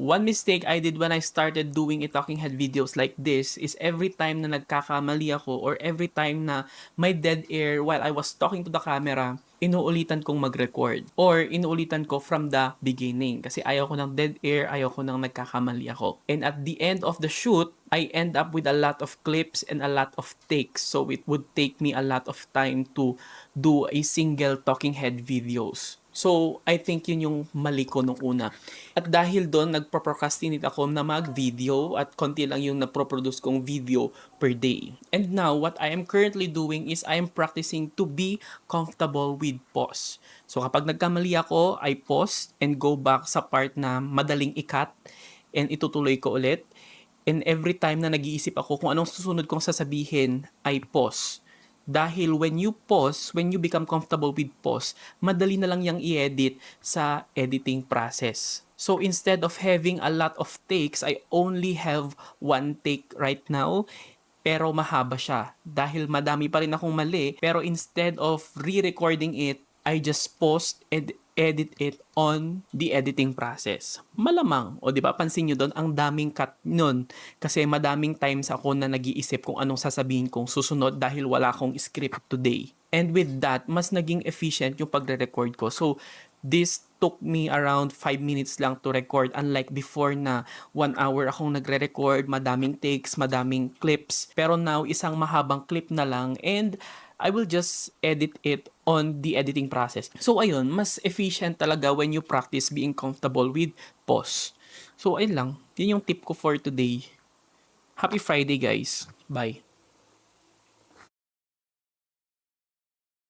one mistake I did when I started doing a talking head videos like this is every time na nagkakamali ako or every time na may dead air while I was talking to the camera, inuulitan kong mag-record or inuulitan ko from the beginning kasi ayaw ko ng dead air, ayaw ko ng nagkakamali ako. And at the end of the shoot, I end up with a lot of clips and a lot of takes. So it would take me a lot of time to do a single talking head videos. So, I think yun yung mali ko nung una. At dahil doon, nagpo-procrastinate ako na mag-video at konti lang yung naproproduce kong video per day. And now, what I am currently doing is I am practicing to be comfortable with pause. So, kapag nagkamali ako, I pause and go back sa part na madaling i-cut and itutuloy ko ulit. And every time na nag-iisip ako kung anong susunod kong sasabihin, I pause. Dahil when you pause, when you become comfortable with pause, madali na lang yung i-edit sa editing process. So instead of having a lot of takes, I only have one take right now. Pero mahaba siya. Dahil madami pa rin akong mali. Pero instead of re-recording it, I just pause and edit it on the editing process. Malamang, o di ba pansin nyo doon, ang daming cut nun. Kasi madaming times ako na nag-iisip kung anong sasabihin kong susunod dahil wala akong script today. And with that, mas naging efficient yung pagre-record ko. So, this took me around 5 minutes lang to record. Unlike before na 1 hour akong nagre-record, madaming takes, madaming clips. Pero now, isang mahabang clip na lang and I will just edit it on the editing process. So ayun, mas efficient talaga when you practice being comfortable with pause. So ayun lang, yun yung tip ko for today. Happy Friday guys. Bye.